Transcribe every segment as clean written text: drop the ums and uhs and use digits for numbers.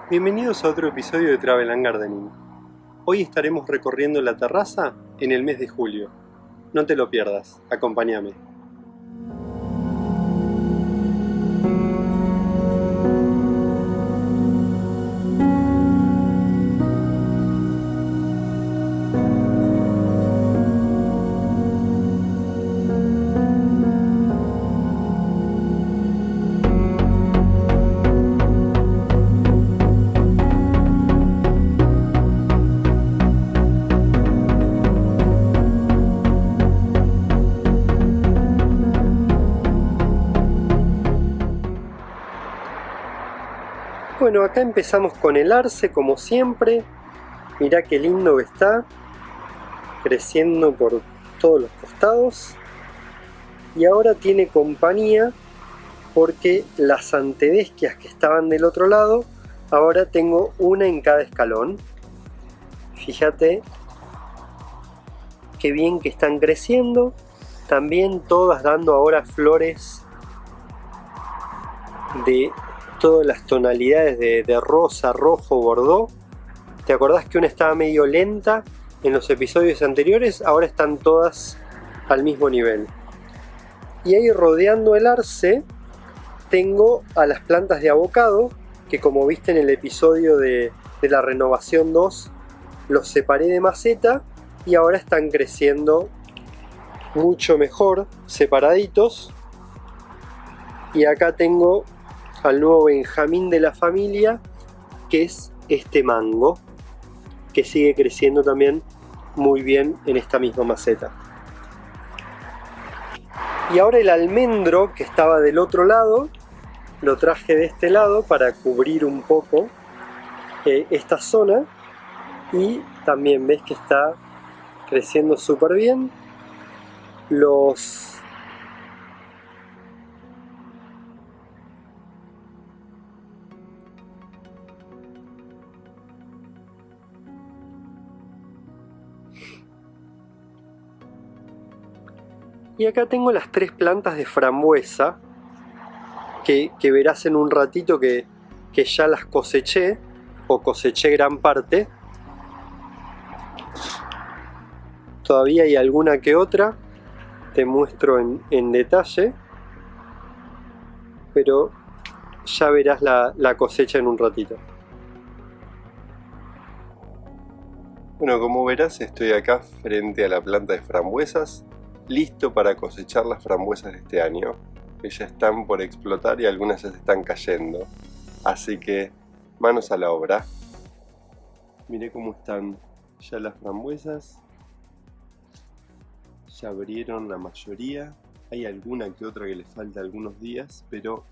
Bienvenidos a otro episodio de Travel and Gardening. Hoy estaremos recorriendo la terraza en el mes de julio. No te lo pierdas, acompáñame. Bueno, acá empezamos con el arce como siempre. Mirá qué lindo que está, creciendo por todos los costados. Y ahora tiene compañía porque las antedesquias que estaban del otro lado, ahora tengo una en cada escalón. Fíjate qué bien que están creciendo. También todas dando ahora flores de todas las tonalidades de rosa, rojo, bordó. ¿Te acordás que una estaba medio lenta en los episodios anteriores? Ahora están todas al mismo nivel. Y ahí rodeando el arce tengo a las plantas de avocado, que como viste en el episodio de la renovación 2, los separé de maceta y ahora están creciendo mucho mejor, separaditos. Y acá tengo al nuevo Benjamín de la familia, que es este mango, que sigue creciendo también muy bien en esta misma maceta. Y ahora el almendro, que estaba del otro lado, lo traje de este lado para cubrir un poco esta zona, y también ves que está creciendo súper bien. Y acá tengo las 3 plantas de frambuesa que verás en un ratito que ya las coseché, o coseché gran parte. Todavía hay alguna que otra, te muestro en detalle, pero ya verás la cosecha en un ratito. Bueno, como verás, estoy acá frente a la planta de frambuesas, listo para cosechar las frambuesas de este año, que ya están por explotar y algunas ya se están cayendo. Así que manos a la obra. Miré cómo están ya las frambuesas. Ya abrieron la mayoría. Hay alguna que otra que les falta algunos días, pero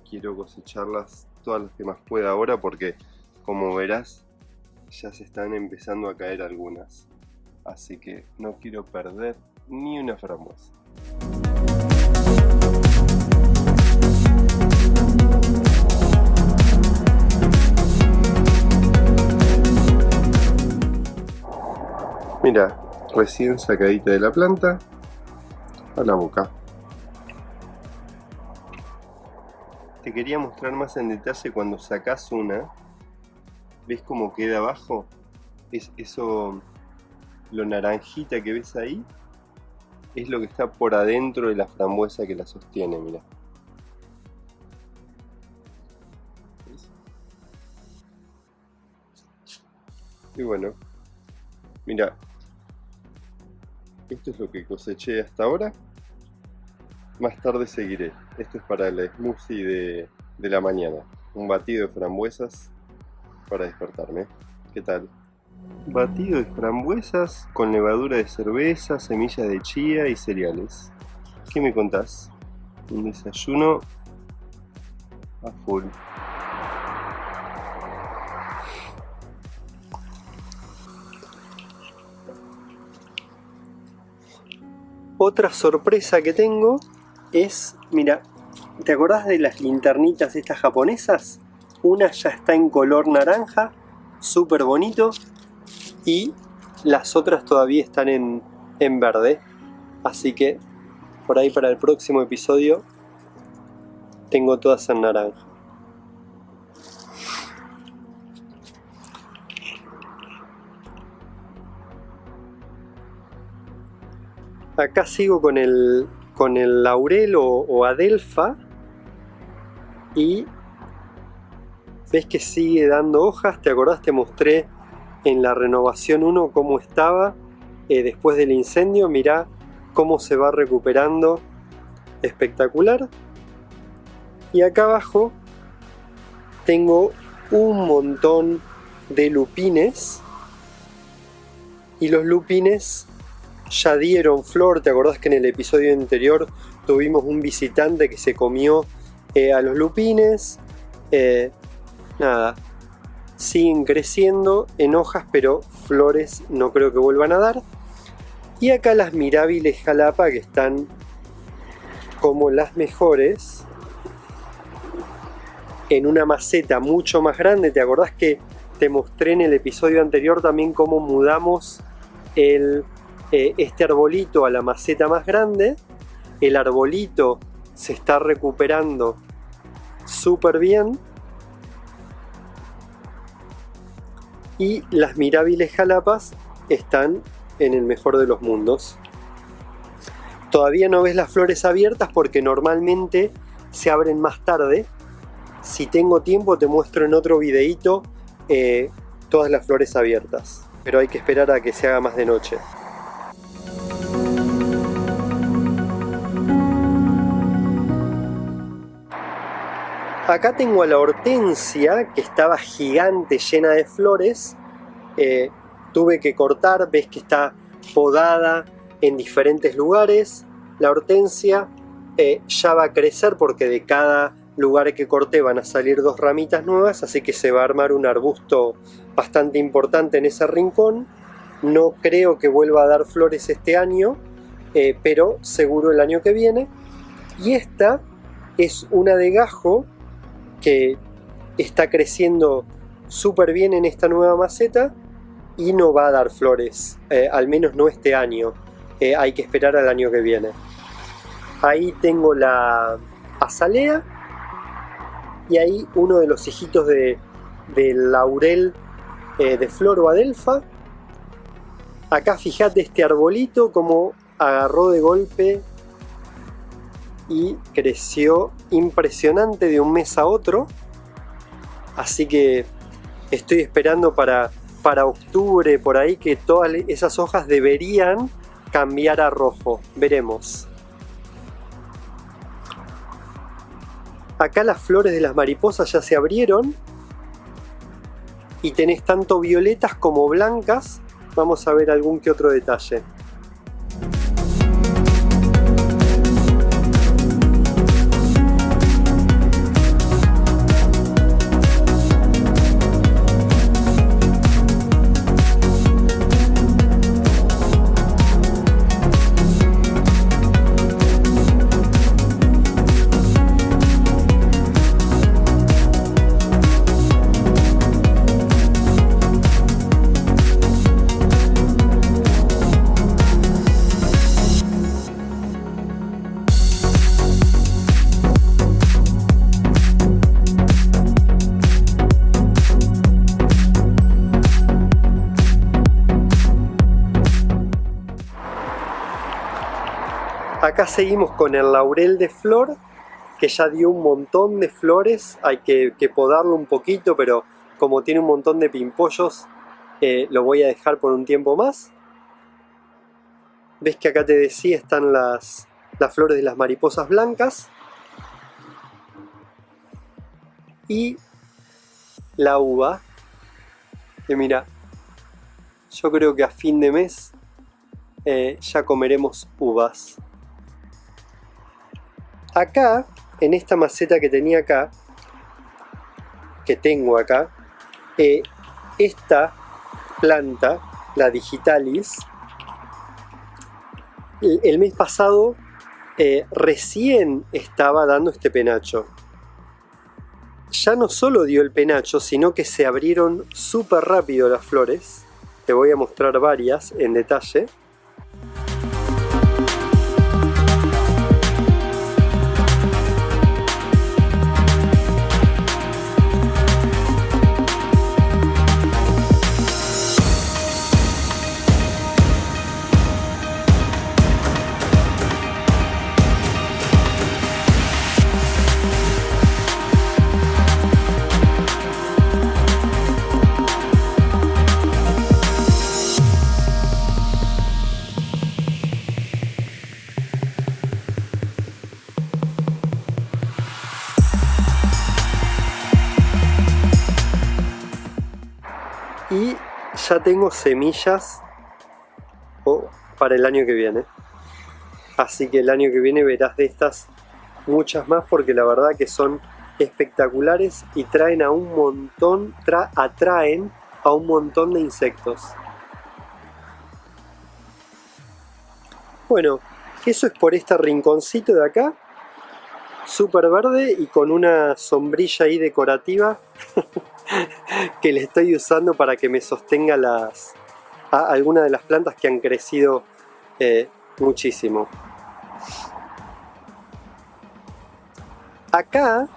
quiero cosecharlas todas las que más pueda ahora porque, como verás, ya se están empezando a caer algunas. Así que no quiero perder ni una frambuesa. Mira, recién sacadita de la planta, a la boca. Te quería mostrar más en detalle cuando sacas una. ¿Ves cómo queda abajo? Eso, lo naranjita que ves ahí, es lo que está por adentro de la frambuesa que la sostiene, mira. ¿Ves? Y bueno, mira, esto es lo que coseché hasta ahora. Más tarde seguiré. Esto es para el smoothie de la mañana. Un batido de frambuesas para despertarme. ¿Qué tal? Batido de frambuesas con levadura de cerveza, semillas de chía y cereales. ¿Qué me contás? Un desayuno a full. Otra sorpresa que tengo es, mira, ¿te acordás de las linternitas estas japonesas? Una ya está en color naranja, súper bonito, y las otras todavía están en verde. Así que por ahí para el próximo episodio tengo todas en naranja. Acá sigo con el laurel o adelfa y ves que sigue dando hojas. ¿Te acordás? Te mostré en la renovación 1 cómo estaba después del incendio. Mirá cómo se va recuperando, espectacular. Y acá abajo tengo un montón de lupines y los lupines ya dieron flor. ¿Te acordás que en el episodio anterior tuvimos un visitante que se comió a los lupines? Nada, siguen creciendo en hojas, pero flores no creo que vuelvan a dar. Y acá las Mirabilis jalapa, que están como las mejores, en una maceta mucho más grande. ¿Te acordás que te mostré en el episodio anterior también cómo mudamos este arbolito a la maceta más grande? El arbolito se está recuperando súper bien. Y las Mirabilis jalapas están en el mejor de los mundos. Todavía no ves las flores abiertas porque normalmente se abren más tarde. Si tengo tiempo te muestro en otro videíto todas las flores abiertas. Pero hay que esperar a que se haga más de noche. Acá tengo a la hortensia, que estaba gigante, llena de flores. Tuve que cortar, ves que está podada en diferentes lugares. La hortensia ya va a crecer porque de cada lugar que corté van a salir 2 ramitas nuevas, así que se va a armar un arbusto bastante importante en ese rincón. No creo que vuelva a dar flores este año, pero seguro el año que viene. Y esta es una de gajo que está creciendo súper bien en esta nueva maceta y no va a dar flores, al menos no este año. Hay que esperar al año que viene. Ahí tengo la azalea y ahí uno de los hijitos de laurel de flor o adelfa. Acá fíjate este arbolito como agarró de golpe y creció impresionante de un mes a otro. Así que estoy esperando para octubre, por ahí, que todas esas hojas deberían cambiar a rojo. Veremos. Acá las flores de las mariposas ya se abrieron y tenés tanto violetas como blancas. Vamos a ver algún que otro detalle. Acá seguimos con el laurel de flor, que ya dio un montón de flores. Hay que podarlo un poquito, pero como tiene un montón de pimpollos, lo voy a dejar por un tiempo más. Ves que acá te decía están las flores de las mariposas blancas. Y la uva, que mira, yo creo que a fin de mes ya comeremos uvas. Acá, en esta maceta que tenía acá, que tengo acá, esta planta, la digitalis, el mes pasado recién estaba dando este penacho. Ya no solo dio el penacho, sino que se abrieron súper rápido las flores. Te voy a mostrar varias en detalle. Y ya tengo semillas para el año que viene. Así que el año que viene verás de estas muchas más, porque la verdad que son espectaculares y atraen a un montón de insectos. Bueno, eso es por este rinconcito de acá, súper verde y con una sombrilla ahí decorativa que le estoy usando para que me sostenga algunas de las plantas que han crecido muchísimo. Acá,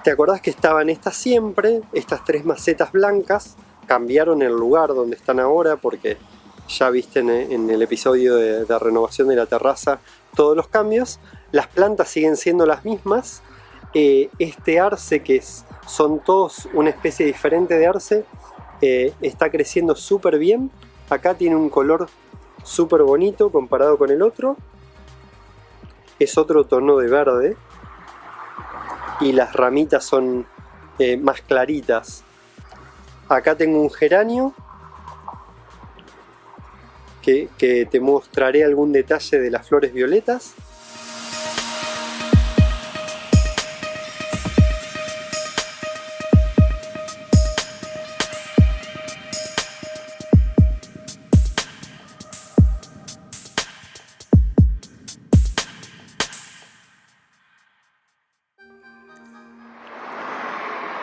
¿te acordás que estaban estas siempre? Estas 3 macetas blancas cambiaron el lugar donde están ahora, porque ya viste en el episodio de renovación de la terraza todos los cambios. Las plantas siguen siendo las mismas. Este arce, son todos una especie diferente de arce, está creciendo súper bien. Acá tiene un color súper bonito comparado con el otro. Es otro tono de verde y las ramitas son más claritas. Acá tengo un geranio que te mostraré algún detalle de las flores violetas.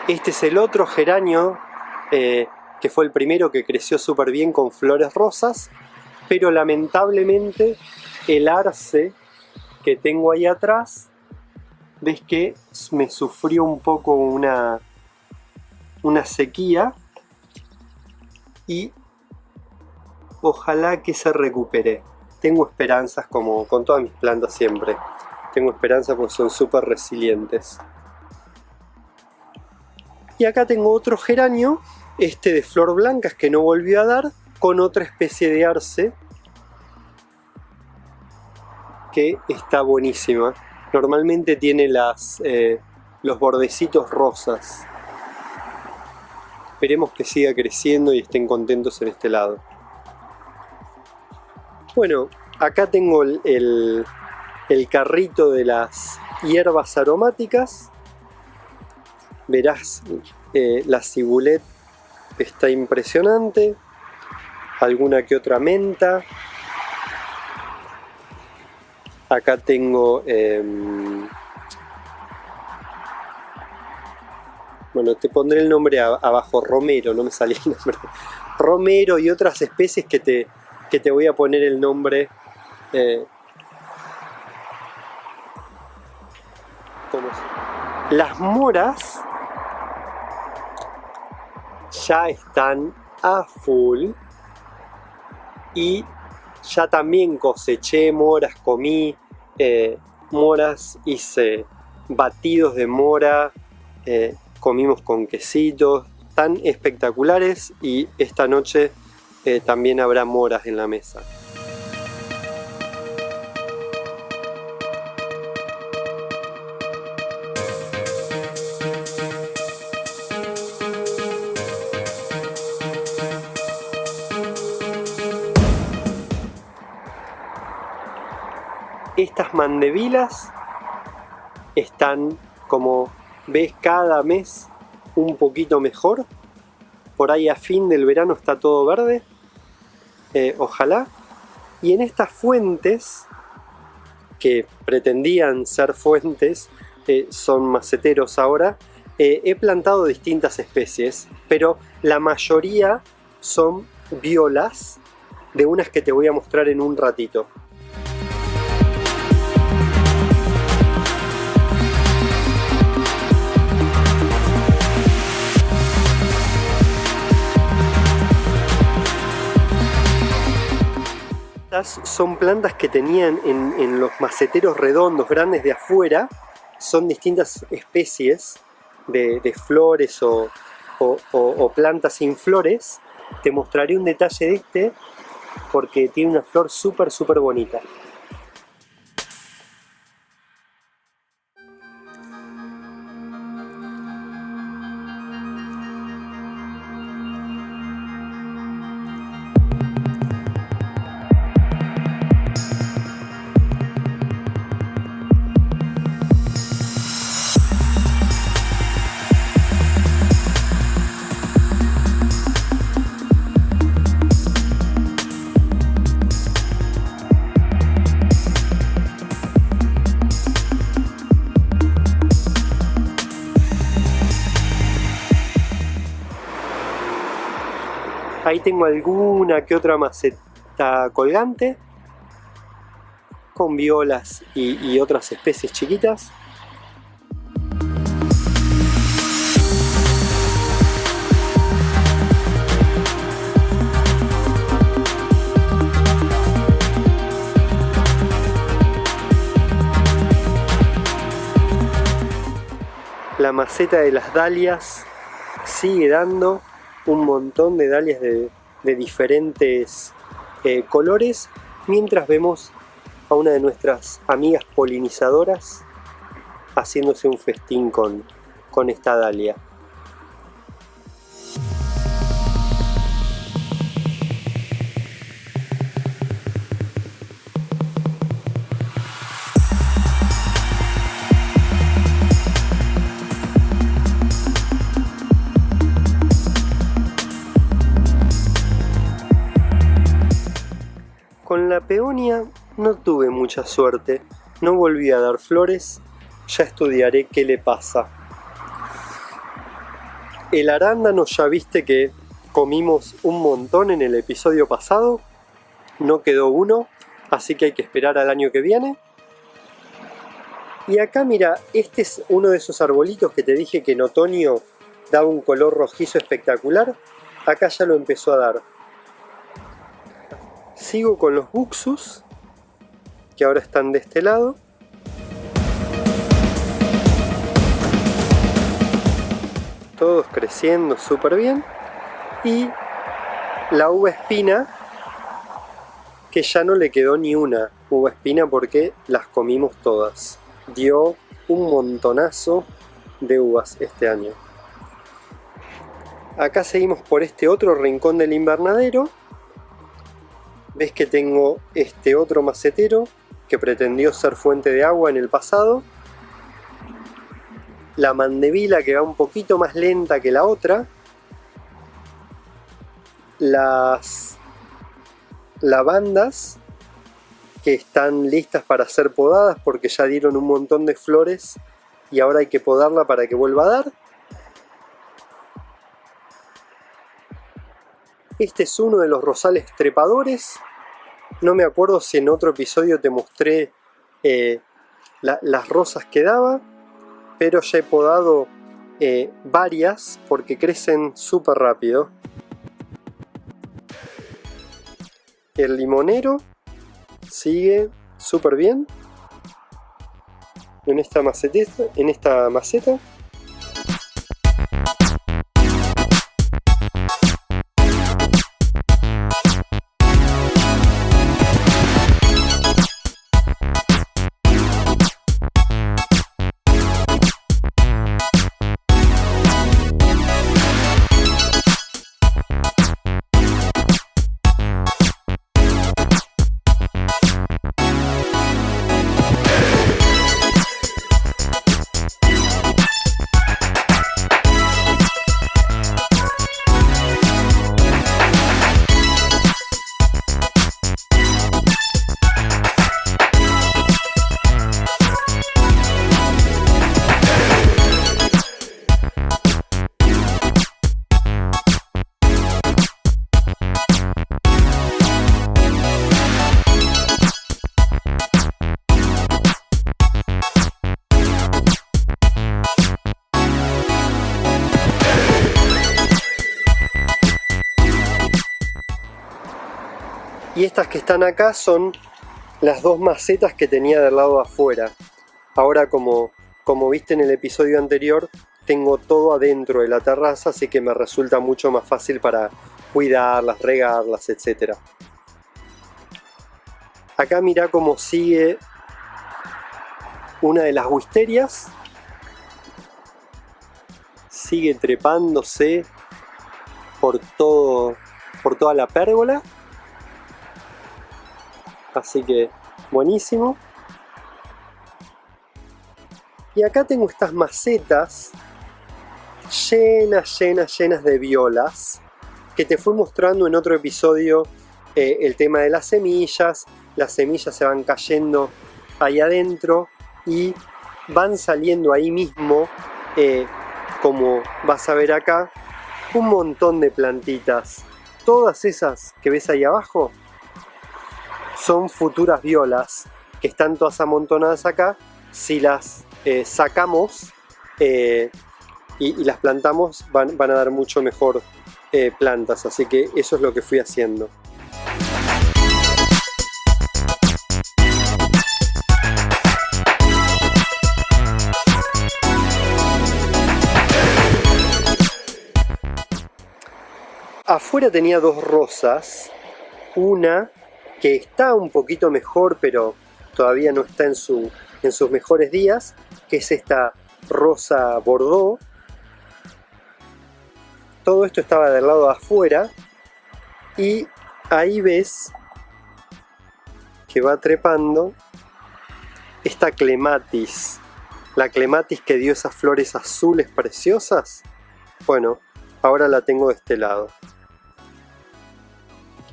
Este es el otro geranio, que fue el primero que creció súper bien con flores rosas, pero lamentablemente el arce que tengo ahí atrás, ves que me sufrió un poco una sequía y ojalá que se recupere. Tengo esperanzas, como con todas mis plantas siempre. Tengo esperanzas porque son súper resilientes. Y acá tengo otro geranio, este de flor blancas que no volvió a dar, con otra especie de arce que está buenísima. Normalmente tiene los bordecitos rosas. Esperemos que siga creciendo y estén contentos en este lado. Bueno, acá tengo el carrito de las hierbas aromáticas. Verás, la cibulet está impresionante, alguna que otra menta. Acá tengo, bueno, te pondré el nombre abajo, romero, no me salía el nombre. Romero y otras especies que te voy a poner el nombre. Las moras ya están a full y ya también coseché moras, comí moras, hice batidos de mora, comimos con quesitos, tan espectaculares, y esta noche también habrá moras en la mesa. Estas mandevilas están, como ves, cada mes un poquito mejor. Por ahí a fin del verano está todo verde, ojalá. Y en estas fuentes, que pretendían ser fuentes, son maceteros ahora, he plantado distintas especies, pero la mayoría son violas, de unas que te voy a mostrar en un ratito. Son plantas que tenían en los maceteros redondos grandes de afuera. Son distintas especies de flores o plantas sin flores. Te mostraré un detalle de este porque tiene una flor súper bonita. Ahí tengo alguna que otra maceta colgante con violas y otras especies chiquitas. La maceta de las dalias sigue dando un montón de dalias de diferentes colores, mientras vemos a una de nuestras amigas polinizadoras haciéndose un festín con esta dalia. Con la peonia no tuve mucha suerte, no volví a dar flores, ya estudiaré qué le pasa. El arándano ya viste que comimos un montón en el episodio pasado, no quedó uno, así que hay que esperar al año que viene. Y acá mira, este es uno de esos arbolitos que te dije que en otoño daba un color rojizo espectacular, acá ya lo empezó a dar. Sigo con los buxus, que ahora están de este lado. Todos creciendo súper bien. Y la uva espina, que ya no le quedó ni una uva espina porque las comimos todas. Dio un montonazo de uvas este año. Acá seguimos por este otro rincón del invernadero. Ves que tengo este otro macetero que pretendió ser fuente de agua en el pasado. La mandevila que va un poquito más lenta que la otra. Las lavandas que están listas para ser podadas porque ya dieron un montón de flores y ahora hay que podarla para que vuelva a dar. Este es uno de los rosales trepadores. No me acuerdo si en otro episodio te mostré las rosas que daba, pero ya he podado varias porque crecen súper rápido. El limonero sigue súper bien en esta maceta. Y estas que están acá son las dos macetas que tenía del lado de afuera. Ahora como viste en el episodio anterior, tengo todo adentro de la terraza, así que me resulta mucho más fácil para cuidarlas, regarlas, etc. Acá mirá cómo sigue una de las wisterias. Sigue trepándose por toda la pérgola. Así que buenísimo. Y acá tengo estas macetas llenas de violas que te fui mostrando en otro episodio el tema de las semillas. Las semillas se van cayendo ahí adentro y van saliendo ahí mismo, como vas a ver acá, un montón de plantitas, todas esas que ves ahí abajo son futuras violas que están todas amontonadas acá. Si las sacamos y las plantamos van a dar mucho mejor plantas, así que eso es lo que fui haciendo. Afuera tenía dos rosas, una que está un poquito mejor pero todavía no está en sus mejores días, que es esta rosa Bordeaux. Todo esto estaba del lado de afuera y ahí ves que va trepando esta clematis, la clematis que dio esas flores azules preciosas. Bueno, ahora la tengo de este lado.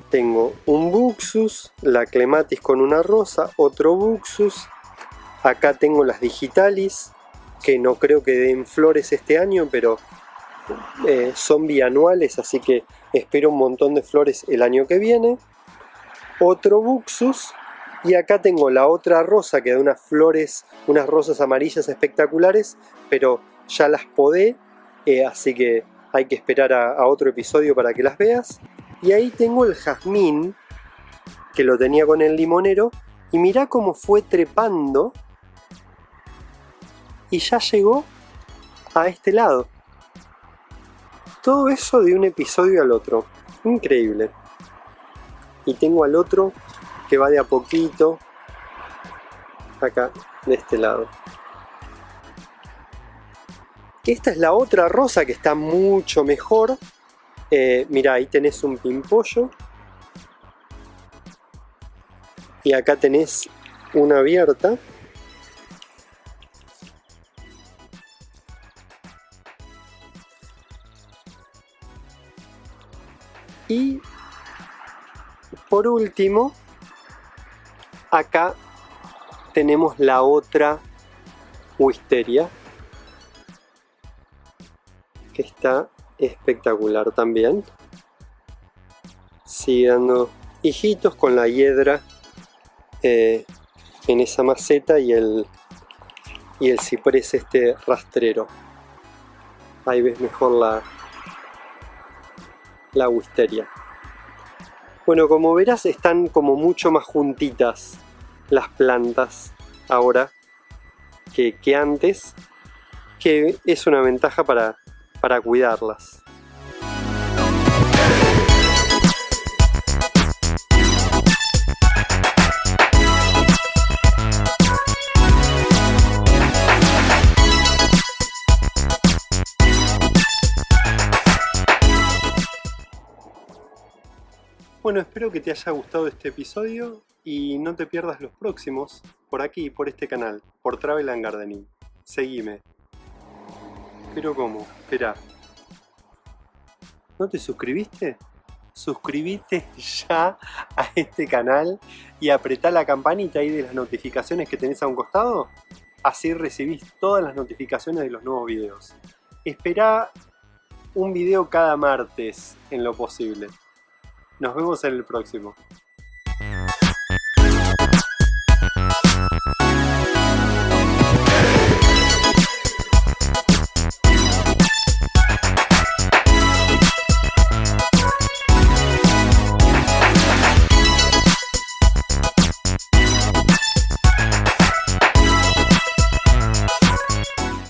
Tengo un buxus, la clematis con una rosa, otro buxus. Acá tengo las digitalis, que no creo que den flores este año, pero son bianuales, así que espero un montón de flores el año que viene. Otro buxus, y acá tengo la otra rosa que da unas flores, unas rosas amarillas espectaculares, pero ya las podé, así que hay que esperar a otro episodio para que las veas. Y ahí tengo el jazmín, que lo tenía con el limonero, y mirá cómo fue trepando y ya llegó a este lado. Todo eso de un episodio al otro, increíble. Y tengo al otro que va de a poquito, acá, de este lado. Esta es la otra rosa que está mucho mejor. Mirá, ahí tenés un pimpollo. Y acá tenés una abierta. Y por último, acá tenemos la otra wisteria, que está espectacular también. Sigue dando hijitos con la hiedra en esa maceta y el ciprés este rastrero. Ahí ves mejor la wisteria. Bueno, como verás están como mucho más juntitas las plantas ahora que antes, que es una ventaja para cuidarlas. Bueno, espero que te haya gustado este episodio y no te pierdas los próximos por aquí, por este canal, por Travel and Gardening. Seguime. ¿Pero cómo? Espera. ¿No te suscribiste? Suscríbete ya a este canal y apretá la campanita ahí de las notificaciones que tenés a un costado. Así recibís todas las notificaciones de los nuevos videos. Esperá un video cada martes en lo posible. Nos vemos en el próximo.